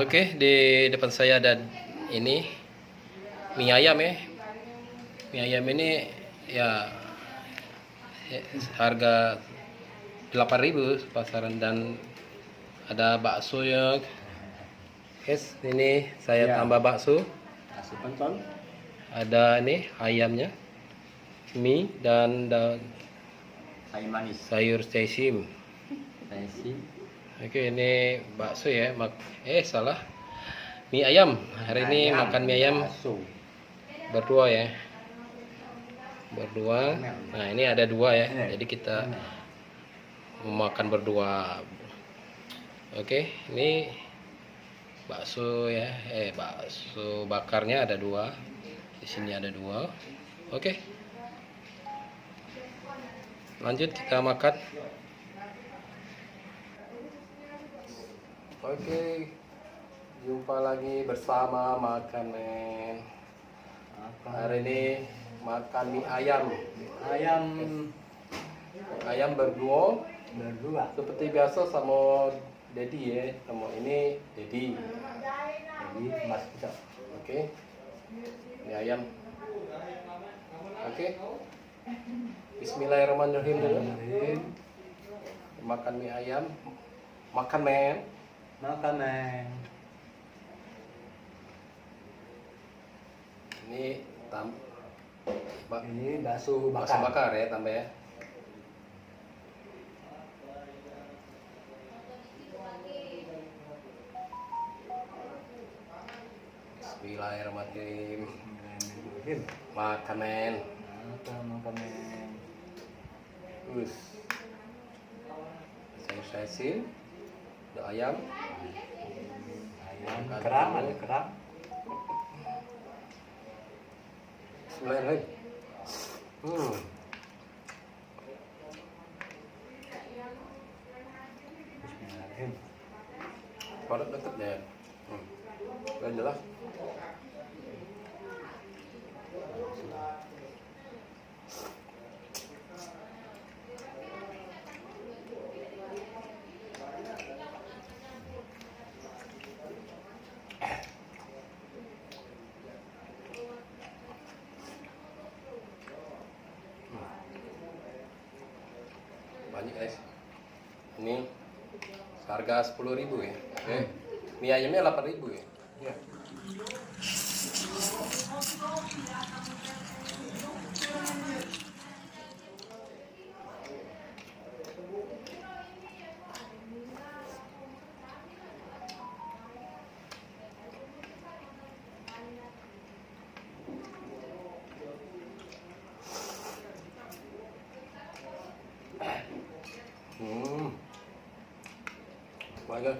Oke, di depan saya ada ini mie ayam ya. Mie ayam ini ya harga 8.000 pasaran, dan ada bakso ya. Guys, ini saya tambah bakso. Bakso pentol. Ada ini ayamnya, mie dan Kayu manis. sayur sesim. Nasi. Oke, ini bakso ya. Salah. Mie ayam. Hari ini makan mie ayam Bakso. berdua ya. Berdua. Nah, ini ada dua ya. Jadi kita makan berdua. Oke, ini bakso ya. Bakso bakarnya ada dua. Di sini ada dua. Oke. Lanjut kita makan. Oke, jumpa lagi bersama Makan Men. Hari ini makan mie ayam. Ayam berdua. Seperti biasa sama Dedi ya. Sama ini Dedi. Mas kita. Oke. Mie ayam. Oke. Bismillahirrahmanirrahim dulu. Makan mie ayam. Makan Men. Makan men. Ini Ini bakso bakso bakar. bakar ya, tambah ya. Bismillahirrahmanirrahim. Makan men. Makan men. Sayur sesim, ada ayam. Ayam kerang, ada kerang. Bismillahirrahmanirrahim. Bismillahirrahmanirrahim. Produk deket ya. Udah jelas. Banyak guys. Ini harga 10.000 ya. Oke. Mie ayamnya 8.000 ya. Iya. Bagus.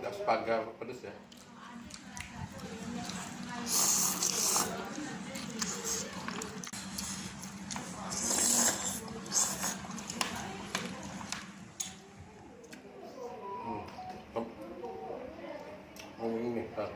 Asparagus pedes ya. Ini kan.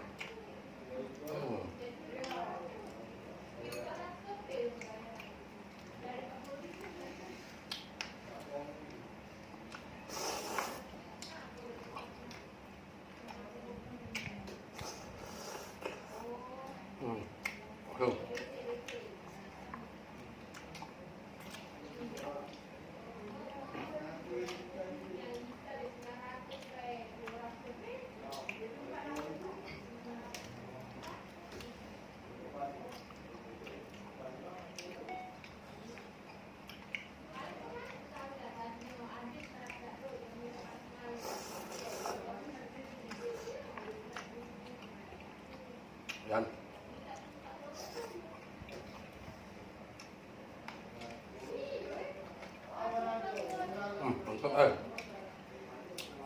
Mantap,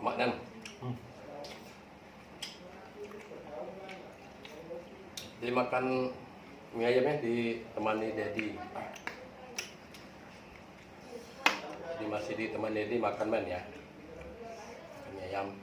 Maknan. Dimakan mie ayamnya ditemani Dedi. Jadi masih ditemani Dedi makan men ya. Mie ayam.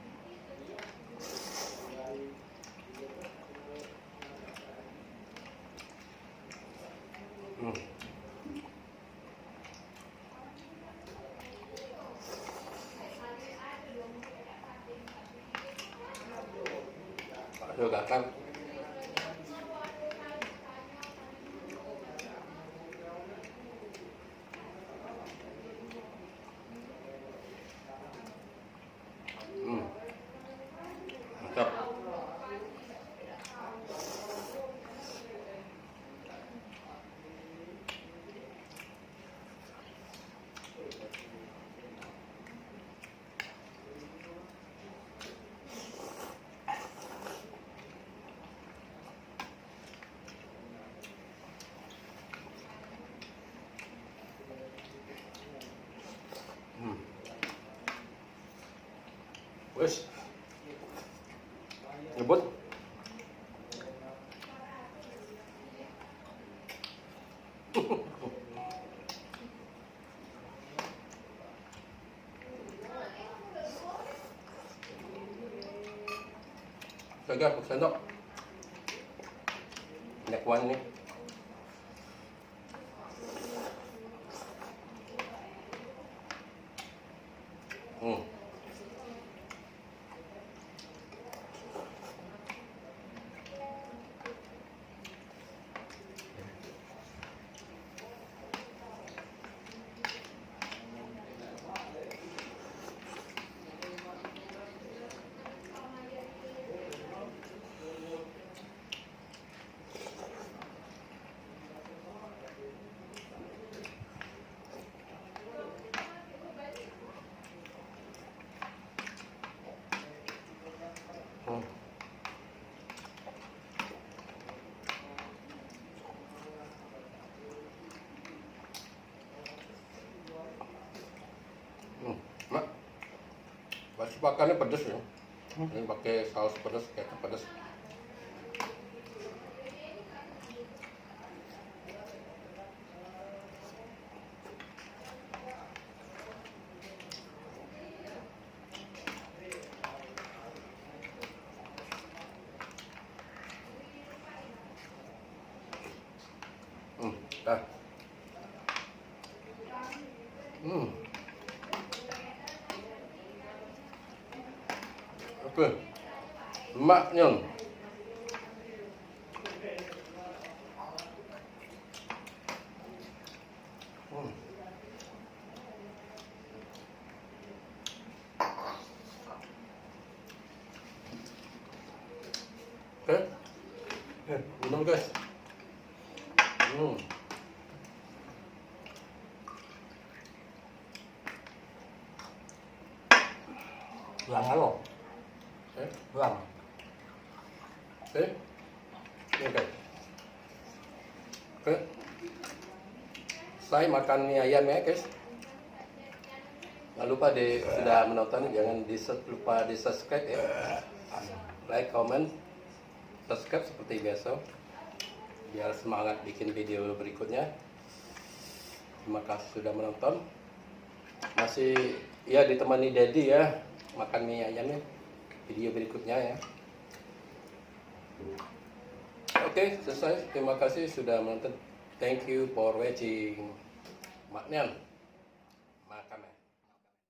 Juga kan. Mantap. Wes. Ngebut. Jaga sendok. Banyak kuah ini. Mak, masih pakannya pedas ya. Ini pakai saus pedas, kayak pedas. Dah. Apa? Maknya. Oke. Minum guys. Buang halo. Buang. Oke. Oke. Oke. Saya makan mie ayam ya guys. Jangan lupa sudah menonton, jangan lupa di subscribe ya. Like, comment, subscribe seperti biasa. Biar semangat bikin video berikutnya. Terima kasih sudah menonton. Masih ya ditemani Dedi ya makan mie ayamnya. Video berikutnya ya. Oke, selesai. Terima kasih sudah menonton. Thank you for watching. Maknan.